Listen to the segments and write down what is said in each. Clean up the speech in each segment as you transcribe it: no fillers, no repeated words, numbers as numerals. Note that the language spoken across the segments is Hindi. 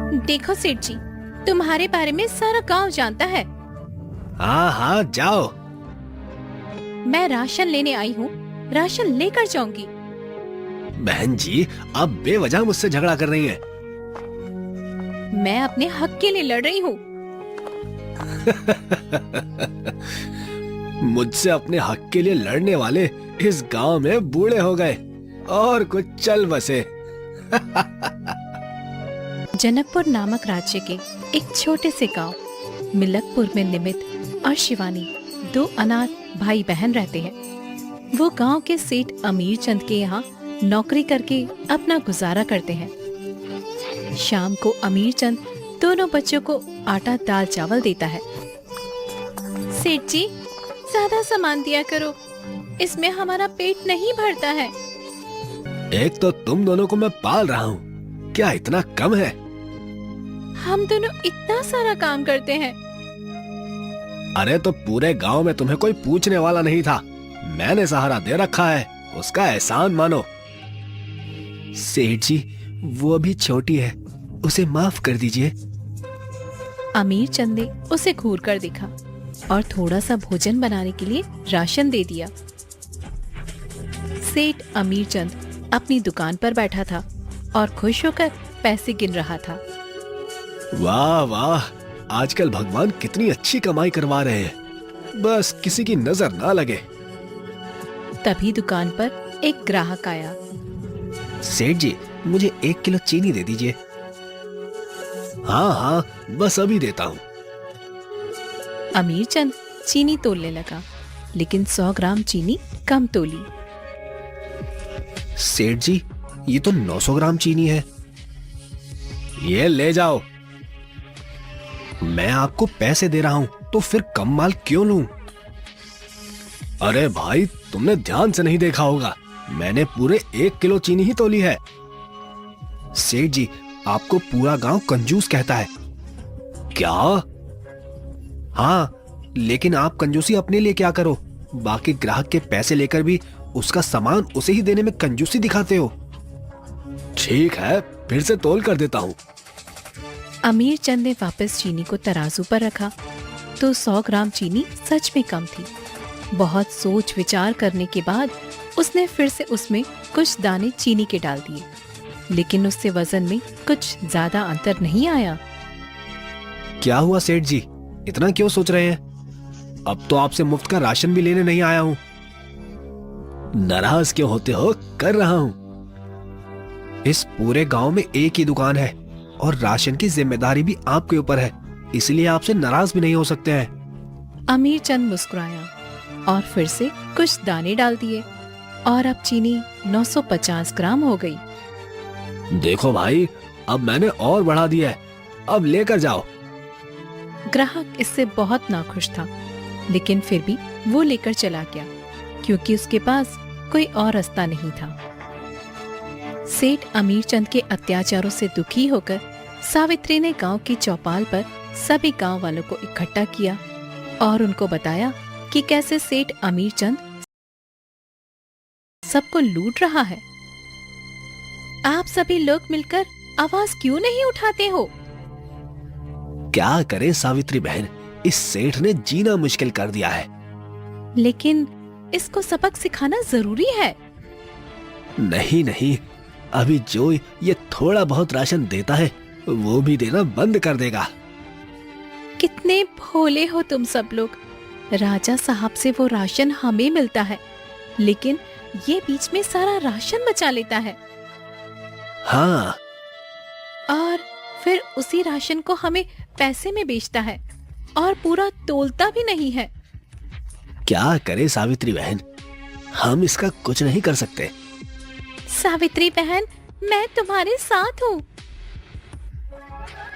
देखो सेठ जी, तुम्हारे बारे में सारा गांव जानता है। हाँ हाँ जाओ। मैं राशन लेने आई हूँ, राशन लेकर जाऊंगी। बहन जी, आप बेवजह मुझसे झगड़ा कर रही हैं। मैं अपने हक के लिए लड़ रही हूँ। मुझसे अपने हक के लिए लड़ने वाले इस गांव में बूढ़े हो गए और कुछ चल बसे। जनकपुर नामक राज्य के एक छोटे से गांव मिलकपुर में निमित और शिवानी दो अनाथ भाई बहन रहते हैं। वो गांव के सेठ अमीर चंद के यहाँ नौकरी करके अपना गुजारा करते हैं। शाम को अमीर चंद दोनों बच्चों को आटा दाल चावल देता है। सेठ जी, ज्यादा सामान दिया करो, इसमें हमारा पेट नहीं भरता है। एक तो तुम दोनों को मैं पाल रहा हूँ, क्या इतना कम है? हम दोनों इतना सारा काम करते हैं। अरे तो पूरे गांव में तुम्हें कोई पूछने वाला नहीं था, मैंने सहारा दे रखा है, उसका एहसान मानो। सेठ जी, वो अभी छोटी है, उसे माफ कर दीजिए। अमीर चंद ने उसे घूर कर देखा और थोड़ा सा भोजन बनाने के लिए राशन दे दिया। सेठ अमीर चंद अपनी दुकान पर बैठा था और खुश होकर पैसे गिन रहा था। वाह वाह, आजकल भगवान कितनी अच्छी कमाई करवा रहे हैं, बस किसी की नजर ना लगे। तभी दुकान पर एक ग्राहक आया। सेठ जी, मुझे 1 किलो चीनी दे दीजिए। हाँ हाँ, बस अभी देता हूँ। अमीर चंद चीनी तोलने लगा, लेकिन 100 ग्राम चीनी कम तोली। सेठ जी, ये तो 900 ग्राम चीनी है। ये ले जाओ। मैं आपको पैसे दे रहा हूं, तो फिर कम माल क्यों लूं? अरे भाई, तुमने ध्यान से नहीं देखा होगा, मैंने पूरे 1 किलो चीनी ही तोली है। सेठ जी, आपको पूरा गांव कंजूस कहता है। क्या? हाँ, लेकिन आप कंजूसी अपने लिए क्या करो, बाकी ग्राहक के पैसे लेकर भी उसका सामान उसे ही देने में कंजूसी दिखाते हो। ठीक है, फिर से तोल कर देता हूँ। अमीर चंद ने वापस चीनी को तराजू पर रखा तो 100 ग्राम चीनी सच में कम थी। बहुत सोच विचार करने के बाद उसने फिर से उसमें कुछ दाने चीनी के डाल दिए, लेकिन उससे वजन में कुछ ज्यादा अंतर नहीं आया। क्या हुआ सेठ जी, इतना क्यों सोच रहे हैं? अब तो आपसे मुफ्त का राशन भी लेने नहीं आया हूँ। नाराज क्यों होते हो? कर रहा हूँ। इस पूरे गांव में एक ही दुकान है और राशन की जिम्मेदारी भी आपके ऊपर है, इसलिए आपसे नाराज भी नहीं हो सकते हैं। अमीर चंद मुस्कुराया और फिर से कुछ दाने डाल दिए और अब चीनी 950 ग्राम हो गई। देखो भाई, अब मैंने और बढ़ा दिया है, अब लेकर जाओ। ग्राहक इससे बहुत नाखुश था, लेकिन फिर भी वो लेकर चला गया क्योंकि उसके पास कोई और रास्ता नहीं था। सेठ अमीर चंद के अत्याचारों से दुखी होकर सावित्री ने गांव की चौपाल पर सभी गांव वालों को इकट्ठा किया और उनको बताया कि कैसे सेठ अमीर चंद सबको लूट रहा है। आप सभी लोग मिलकर आवाज क्यों नहीं उठाते हो? क्या करे सावित्री बहन, इस सेठ ने जीना मुश्किल कर दिया है। लेकिन इसको सबक सिखाना जरूरी है। नहीं नहीं, अभी जो ये थोड़ा बहुत राशन देता है वो भी देना बंद कर देगा। कितने भोले हो तुम सब लोग। राजा साहब से वो राशन हमें मिलता है, लेकिन ये बीच में सारा राशन बचा लेता है। हाँ, और फिर उसी राशन को हमें पैसे में बेचता है और पूरा तोलता भी नहीं है। क्या करे सावित्री बहन, हम इसका कुछ नहीं कर सकते। सावित्री बहन, मैं तुम्हारे साथ हूँ।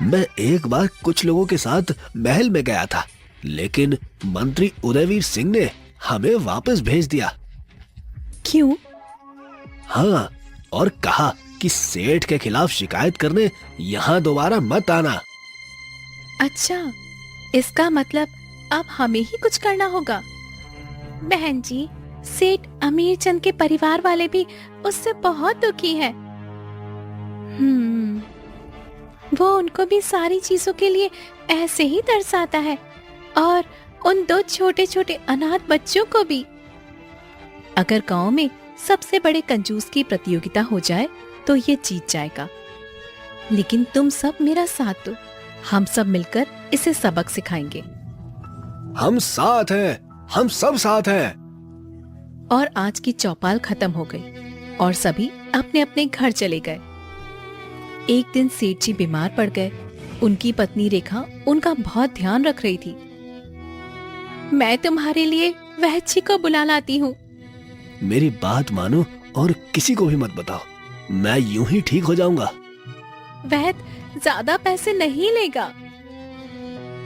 मैं एक बार कुछ लोगों के साथ महल में गया था, लेकिन मंत्री उदयवीर सिंह ने हमें वापस भेज दिया। क्यों? हाँ, और कहा कि सेठ के खिलाफ शिकायत करने यहाँ दोबारा मत आना। अच्छा, इसका मतलब अब हमें ही कुछ करना होगा। बहन जी, सेठ अमीर चंद के परिवार वाले भी उससे बहुत दुखी हैं। वो उनको भी सारी चीजों के लिए ऐसे ही तरसाता है, और उन दो छोटे छोटे अनाथ बच्चों को भी। अगर गांव में सबसे बड़े कंजूस की प्रतियोगिता हो जाए तो ये जीत जाएगा। लेकिन तुम सब मेरा साथ दो, हम सब मिलकर इसे सबक सिखाएंगे। हम साथ हैं, हम सब साथ हैं। और आज की चौपाल खत्म हो गई और सभी अपने अपने घर चले गए। एक दिन सेठ जी बीमार पड़ गए। उनकी पत्नी रेखा उनका बहुत ध्यान रख रही थी। मैं तुम्हारे लिए वैद्य को बुला लाती हूँ। मेरी बात मानो और किसी को भी मत बताओ, मैं यूं ही ठीक हो जाऊंगा। वैद्य ज्यादा पैसे नहीं लेगा।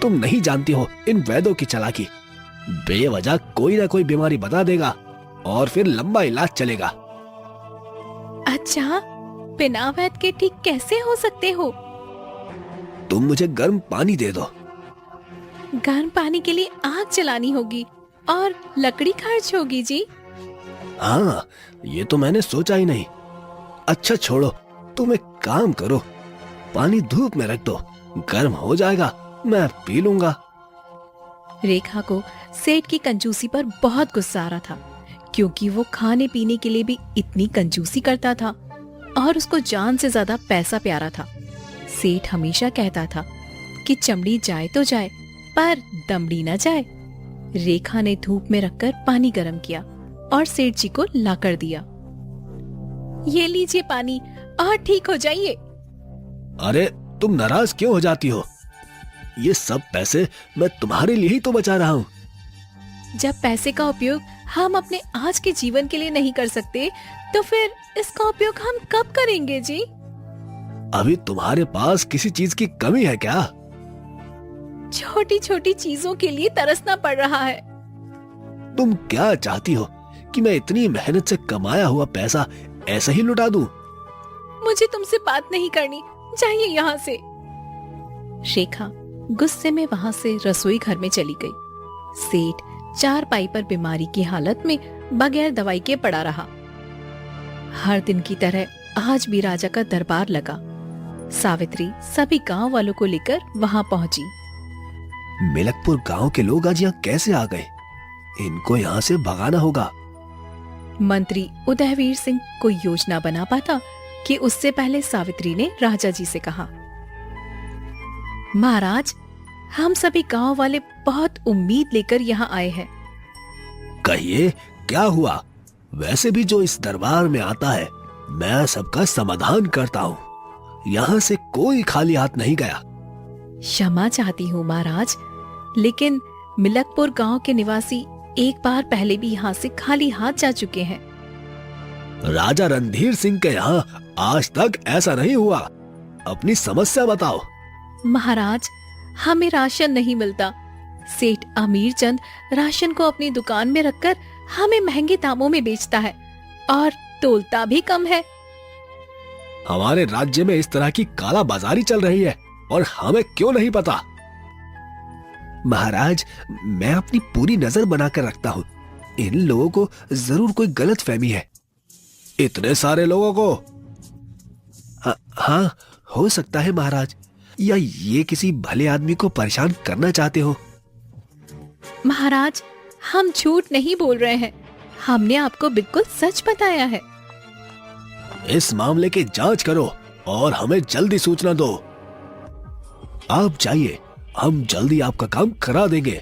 तुम नहीं जानती हो इन वैद्यों की चालाकी। बेवजह कोई ना कोई बीमारी बता देगा और फिर लंबा इलाज चलेगा। अच्छा, बिना वैद्य के ठीक कैसे हो सकते हो? तुम मुझे गर्म पानी दे दो। गर्म पानी के लिए आग जलानी होगी और लकड़ी खर्च होगी जी। हाँ, ये तो मैंने सोचा ही नहीं। अच्छा छोड़ो, तुम एक काम करो, पानी धूप में रख दो, गर्म हो जाएगा, मैं पी लूंगा। रेखा को सेठ की कंजूसी पर बहुत गुस्सा आ रहा था, क्योंकि वो खाने पीने के लिए भी इतनी कंजूसी करता था और उसको जान से ज्यादा पैसा प्यारा था। सेठ हमेशा कहता था कि चमड़ी जाए तो जाए पर दमड़ी न जाए। रेखा ने धूप में रखकर पानी गर्म किया और सेठ जी को लाकर दिया। ये लीजिए पानी और ठीक हो जाइए। अरे तुम नाराज क्यों हो जाती हो? ये सब पैसे मैं तुम्हारे लिए ही तो बचा रहा हूँ। जब पैसे का उपयोग हम अपने आज के जीवन के लिए नहीं कर सकते, तो फिर इसका उपयोग हम कब करेंगे जी? अभी तुम्हारे पास किसी चीज की कमी है क्या? छोटी छोटी चीजों के लिए तरसना पड़ रहा है। तुम क्या चाहती हो कि मैं इतनी मेहनत से कमाया हुआ पैसा ऐसे ही लुटा दूं? मुझे तुमसे बात नहीं करनी, जाइए यहाँ से। रेखा गुस्से में वहाँ से रसोई घर में चली गई। सेठ चारपाई पर बीमारी की हालत में बगैर दवाई के पड़ा रहा। हर दिन की तरह आज भी राजा का दरबार लगा। सावित्री सभी गांव वालों को लेकर वहां पहुंची। मिलकपुर गांव के लोग आज यहाँ कैसे आ गए? इनको यहाँ से भगाना होगा। मंत्री उदयवीर सिंह कोई योजना बना पाता कि उससे पहले सावित्री ने राजा जी से कहा, महाराज, हम सभी गांव वाले बहुत उम्मीद लेकर यहाँ आए हैं। कहिए क्या हुआ? वैसे भी जो इस दरबार में आता है मैं सबका समाधान करता हूँ। यहाँ से कोई खाली हाथ नहीं गया। क्षमा चाहती हूँ महाराज, लेकिन मिलकपुर गांव के निवासी एक बार पहले भी यहाँ से खाली हाथ जा चुके हैं। राजा रणधीर सिंह के यहाँ आज तक ऐसा नहीं हुआ। अपनी समस्या बताओ। महाराज, हमें राशन नहीं मिलता। सेठ अमीर चंद राशन को अपनी दुकान में रखकर हमें महंगे दामों में बेचता है और तोलता भी कम है। हमारे राज्य में इस तरह की काला बाजारी चल रही है और हमें क्यों नहीं पता? महाराज, मैं अपनी पूरी नजर बनाकर रखता हूँ। इन लोगों को जरूर कोई गलत फहमी है। इतने सारे लोगों को? हाँ, हो सकता है महाराज, या ये किसी भले आदमी को परेशान करना चाहते हो। महाराज, हम झूठ नहीं बोल रहे हैं, हमने आपको बिल्कुल सच बताया है। इस मामले की जांच करो और हमें जल्दी सूचना दो। आप जाइए, हम जल्दी आपका काम करा देंगे।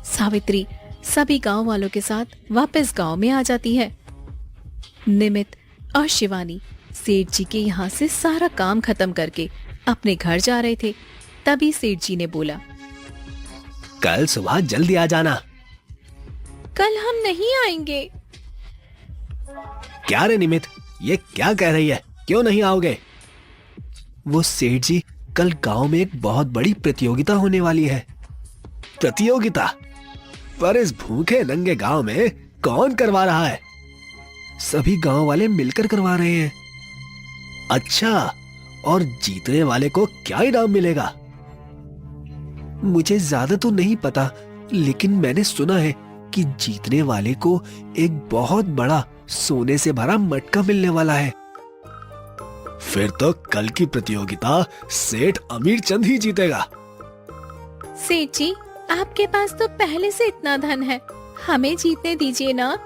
सावित्री सभी गांव वालों के साथ वापस गांव में आ जाती है। निमित और शिवानी सेठ जी के यहाँ से सारा काम खत्म करके अपने घर जा रहे थे। तभी सेठ जी ने बोला, कल सुबह जल्दी आ जाना। कल हम नहीं आएंगे। क्या रे निमित, ये क्या कह रही है? क्यों नहीं आओगे? वो सेठ जी, कल गांव में एक बहुत बड़ी प्रतियोगिता होने वाली है। प्रतियोगिता? पर इस भूखे नंगे गांव में कौन करवा रहा है? सभी गांव वाले मिलकर करवा रहे हैं। अच्छा, और जीतने वाले को क्या इनाम मिलेगा? मुझे ज्यादा तो नहीं पता, लेकिन मैंने सुना है कि जीतने वाले को एक बहुत बड़ा सोने से भरा मटका मिलने वाला है। फिर तो कल की प्रतियोगिता सेठ अमीर चंद ही जीतेगा। सेठ जी, आपके पास तो पहले से इतना धन है, हमें जीतने दीजिए ना।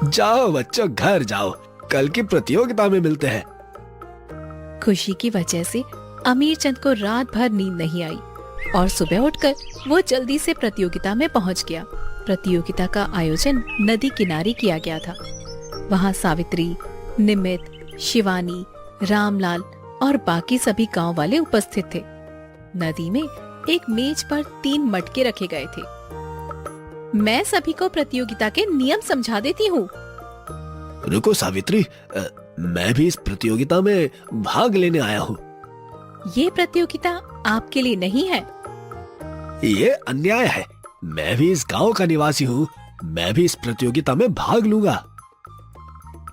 जाओ बच्चों, घर जाओ, कल की प्रतियोगिता में मिलते हैं। खुशी की वजह से अमीर चंद को रात भर नींद नहीं आई और सुबह उठकर वो जल्दी से प्रतियोगिता में पहुंच गया। प्रतियोगिता का आयोजन नदी किनारे किया गया था। वहां सावित्री, निमित, शिवानी, रामलाल और बाकी सभी गांव वाले उपस्थित थे। नदी में एक मेज पर 3 मटके रखे गए थे। मैं सभी को प्रतियोगिता के नियम समझा देती हूँ। रुको सावित्री, मैं भी इस प्रतियोगिता में भाग लेने आया हूँ। ये प्रतियोगिता आपके लिए नहीं है। ये अन्याय है। मैं भी इस गांव का निवासी हूँ, मैं भी इस प्रतियोगिता में भाग लूंगा।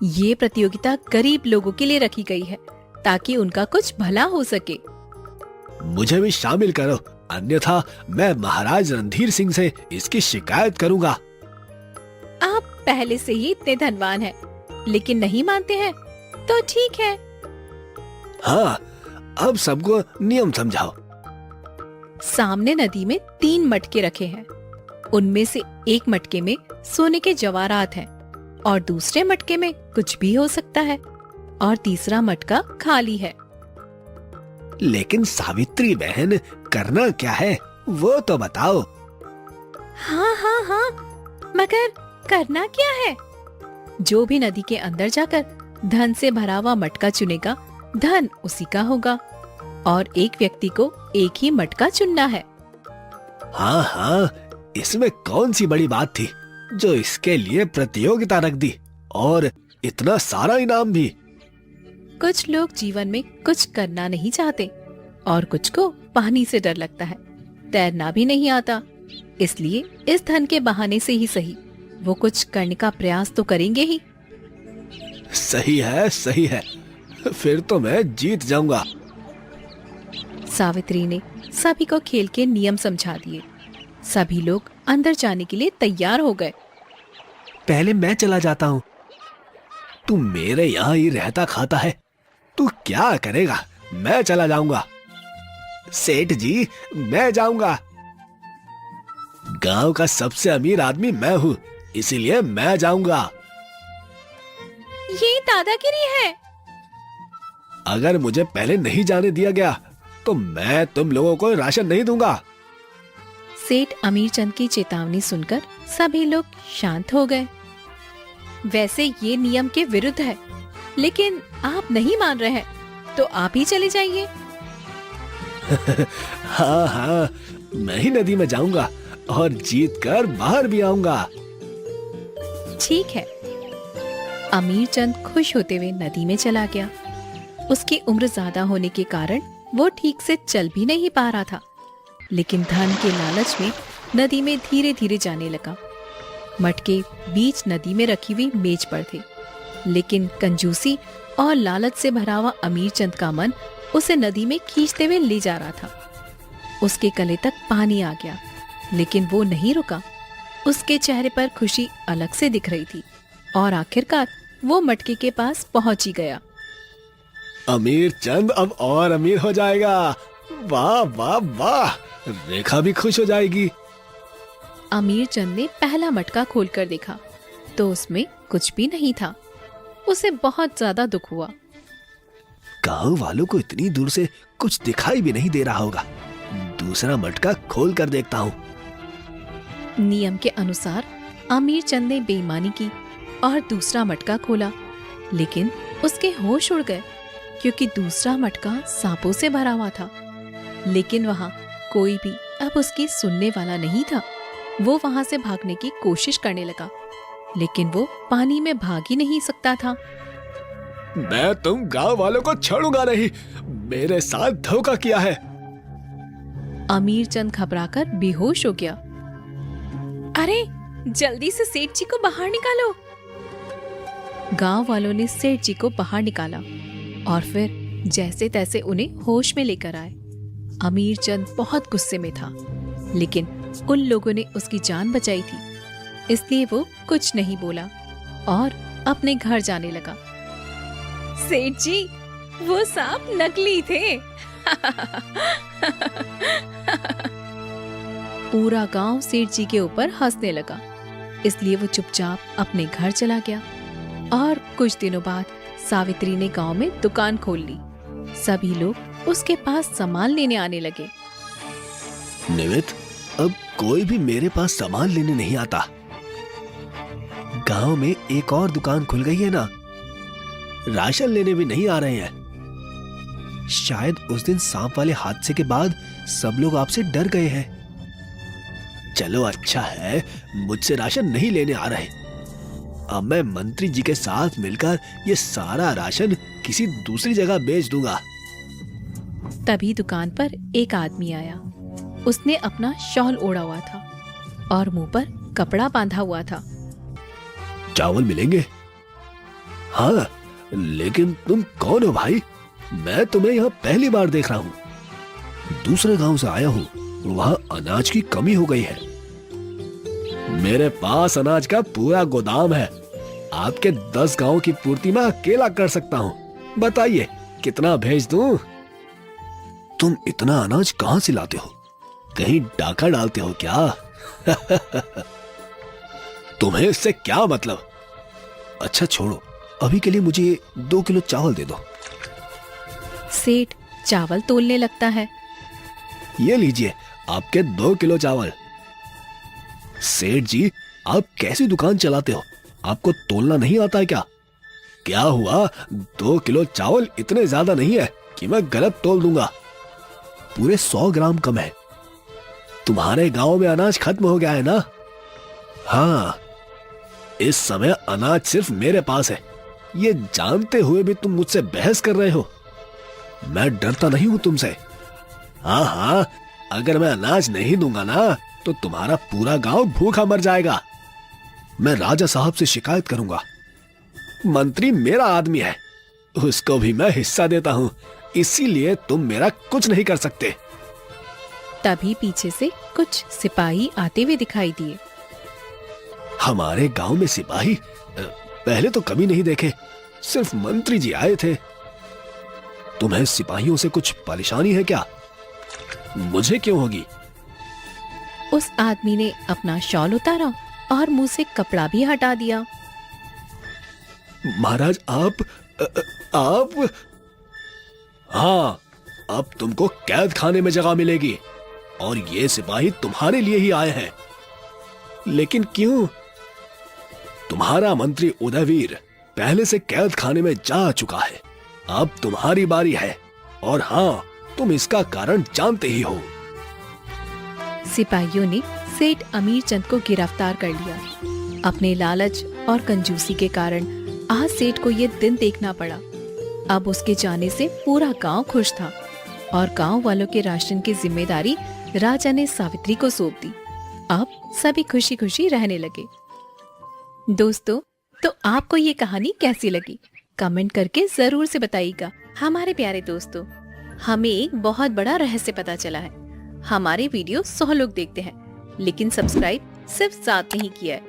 ये प्रतियोगिता गरीब लोगों के लिए रखी गई है ताकि उनका कुछ भला हो सके। मुझे भी शामिल करो, अन्यथा मैं महाराज रणधीर सिंह से इसकी शिकायत करूंगा। आप पहले से ही इतने धनवान हैं, लेकिन नहीं मानते हैं तो ठीक है। हाँ, अब सबको नियम समझाओ। सामने नदी में 3 मटके रखे हैं। उनमें से एक मटके में सोने के जवाहरात हैं और दूसरे मटके में कुछ भी हो सकता है और तीसरा मटका खाली है। लेकिन सावित्री बहन, करना क्या है वो तो बताओ। हाँ हाँ हाँ, मगर करना क्या है? जो भी नदी के अंदर जाकर धन से भरा हुआ मटका चुनेगा, धन उसी का होगा और एक व्यक्ति को एक ही मटका चुनना है। हाँ हाँ, इसमें कौन सी बड़ी बात थी जो इसके लिए प्रतियोगिता रख दी और इतना सारा इनाम भी। कुछ लोग जीवन में कुछ करना नहीं चाहते और कुछ को पानी से डर लगता है, तैरना भी नहीं आता। इसलिए इस धन के बहाने से ही सही वो कुछ करने का प्रयास तो करेंगे ही। सही है, सही है, फिर तो मैं जीत जाऊंगा। सावित्री ने सभी को खेल के नियम समझा दिए। सभी लोग अंदर जाने के लिए तैयार हो गए। पहले मैं चला जाता हूँ। तू मेरे यहाँ ही रहता खाता है, तू क्या करेगा? मैं चला जाऊंगा। सेठ जी, मैं जाऊंगा। गांव का सबसे अमीर आदमी मैं हूँ, इसीलिए मैं जाऊंगा। ये दादागिरी है। अगर मुझे पहले नहीं जाने दिया गया तो मैं तुम लोगों को राशन नहीं दूंगा। सेठ अमीर चंद की चेतावनी सुनकर सभी लोग शांत हो गए। वैसे ये नियम के विरुद्ध है, लेकिन आप नहीं मान रहे हैं तो आप ही चले जाइए। हाँ हाँ, मैं ही नदी में जाऊंगा और जीत कर बाहर भी आऊंगा। ठीक है। अमीर चंद खुश होते हुए नदी में चला गया। उसकी उम्र ज्यादा होने के कारण वो ठीक से चल भी नहीं पा रहा था, लेकिन धन के लालच में नदी में धीरे धीरे जाने लगा। मटके बीच नदी में रखी हुई मेज पर थे, लेकिन कंजूसी और लालच से भरा हुआ अमीर चंद का मन उसे नदी में खींचते हुए ले जा रहा था। उसके गले तक पानी आ गया, लेकिन वो नहीं रुका। उसके चेहरे पर खुशी अलग से दिख रही थी और आखिरकार वो मटके के पास पहुंच ही गया। अमीर चंद अब और अमीर हो जाएगा। वाह वाह वाह, रेखा भी खुश हो जाएगी। अमीर चंद ने पहला मटका खोलकर देखा तो उसमें कुछ भी नहीं था। उसे बहुत ज्यादा दुख हुआ। गांव वालों को इतनी दूर से कुछ दिखाई भी नहीं दे रहा होगा। दूसरा मटका खोल कर देखता हूँ। नियम के अनुसार अमीर चंद ने बेईमानी की और दूसरा मटका खोला, लेकिन उसके होश उड़ गए क्योंकि दूसरा मटका सांपों से भरा हुआ था। लेकिन वहाँ कोई भी अब उसकी सुनने वाला नहीं था। वो वहाँ से भागने की कोशिश करने लगा, लेकिन वो पानी में भाग ही नहीं सकता था। मैं तुम गांव वालों को छोड़ूंगा नहीं, मेरे साथ धोखा किया है। अमीर चंद घबराकर बेहोश हो गया। अरे जल्दी से सेठ जी को बाहर निकालो। गांव वालों ने सेठ जी को बाहर निकाला और फिर जैसे तैसे उन्हें होश में लेकर आए। अमीर चंद बहुत गुस्से में था, लेकिन उन लोगों ने उसकी जान बचाई थी, इसलिए वो कुछ नहीं बोला और अपने घर जाने लगा। सेठ जी, वो सांप नकली थे। पूरा गांव सेठ जी के ऊपर हंसने लगा, इसलिए वो चुपचाप अपने घर चला गया। और कुछ दिनों बाद सावित्री ने गांव में दुकान खोल ली। सभी लोग उसके पास सामान लेने आने लगे। निमित, अब कोई भी मेरे पास सामान लेने नहीं आता। गांव में एक और दुकान खुल गई है ना, राशन लेने भी नहीं आ रहे हैं। शायद उस दिन सांप वाले हादसे के बाद सब लोग आपसे डर गए हैं। चलो अच्छा है, मुझसे राशन नहीं लेने आ रहे। अब मैं मंत्री जी के साथ मिलकर ये सारा राशन किसी दूसरी जगह बेच दूंगा। तभी दुकान पर एक आदमी आया। उसने अपना शॉल ओढ़ा हुआ था और मुंह पर कपड़ा बांधा हुआ था। चावल मिलेंगे? हाँ, लेकिन तुम कौन हो भाई? मैं तुम्हें यहाँ पहली बार देख रहा हूँ। दूसरे गांव से आया हूँ, वहाँ अनाज की कमी हो गई है। मेरे पास अनाज का पूरा गोदाम है। आपके 10 गांव की पूर्ति मैं अकेला कर सकता हूँ। बताइए कितना भेज दूं? तुम इतना अनाज कहाँ से लाते हो? कहीं डाका डालते हो क्या? तुम्हें इससे क्या मतलब? अच्छा छोड़ो, अभी के लिए मुझे 2 किलो चावल दे दो। सेठ चावल तोलने लगता है। ये लीजिए आपके 2 किलो चावल। सेठ जी, आप कैसी दुकान चलाते हो? आपको तोलना नहीं आता है क्या? क्या हुआ, 2 किलो चावल इतने ज्यादा नहीं है कि मैं गलत तोल दूंगा। पूरे 100 ग्राम कम है। तुम्हारे गांव में अनाज खत्म हो गया है ना? हाँ, इस समय अनाज सिर्फ मेरे पास है। ये जानते हुए भी तुम मुझसे बहस कर रहे हो। मैं डरता नहीं हूं तुमसे। हाँ हाँ, अगर मैं अनाज नहीं दूंगा ना तो तुम्हारा पूरा गांव भूखा मर जाएगा। मैं राजा साहब से शिकायत करूंगा। मंत्री मेरा आदमी है, उसको भी मैं हिस्सा देता हूं, इसीलिए तुम मेरा कुछ नहीं कर सकते। तभी पीछे से कुछ सिपाही आते हुए दिखाई दिए। हमारे गांव में सिपाही? पहले तो कभी नहीं देखे, सिर्फ मंत्री जी आए थे। तुम्हें सिपाहियों से कुछ परेशानी है क्या? मुझे क्यों होगी? उस आदमी ने अपना शॉल उतारा और मुंह से कपड़ा भी हटा दिया। महाराज आप हाँ, अब तुमको कैद खाने में जगह मिलेगी और ये सिपाही तुम्हारे लिए ही आए हैं। लेकिन क्यों? तुम्हारा मंत्री उदयवीर पहले से कैद खाने में जा चुका है। अब तुम्हारी बारी है और हाँ, तुम इसका कारण जानते ही हो। सिपाहियों ने सेठ अमीर चंद को गिरफ्तार कर लिया। अपने लालच और कंजूसी के कारण आज सेठ को ये दिन देखना पड़ा। अब उसके जाने से पूरा गांव खुश था और गांव वालों के राशन की जिम्मेदारी राजा ने सावित्री को सौंप दी। अब सभी खुशी खुशी रहने लगे। दोस्तों, तो आपको ये कहानी कैसी लगी? कमेंट करके जरूर से बताइएगा। हमारे प्यारे दोस्तों, हमें एक बहुत बड़ा रहस्य पता चला है। हमारे वीडियो 100 लोग देखते हैं, लेकिन सब्सक्राइब सिर्फ 7 नहीं किया है,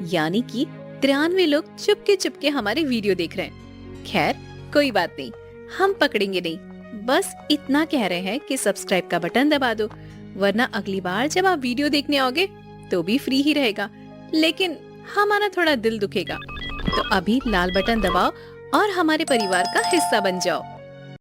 यानी कि 93 लोग चुपके हमारे वीडियो देख रहे हैं। खैर कोई बात नहीं, हम पकड़ेंगे नहीं। बस इतना कह रहे हैं कि सब्सक्राइब का बटन दबा दो, वरना अगली बार जब आप वीडियो देखने आओगे तो भी फ्री ही रहेगा, लेकिन हमारा थोड़ा दिल दुखेगा। तो अभी लाल बटन दबाओ और हमारे परिवार का हिस्सा बन जाओ।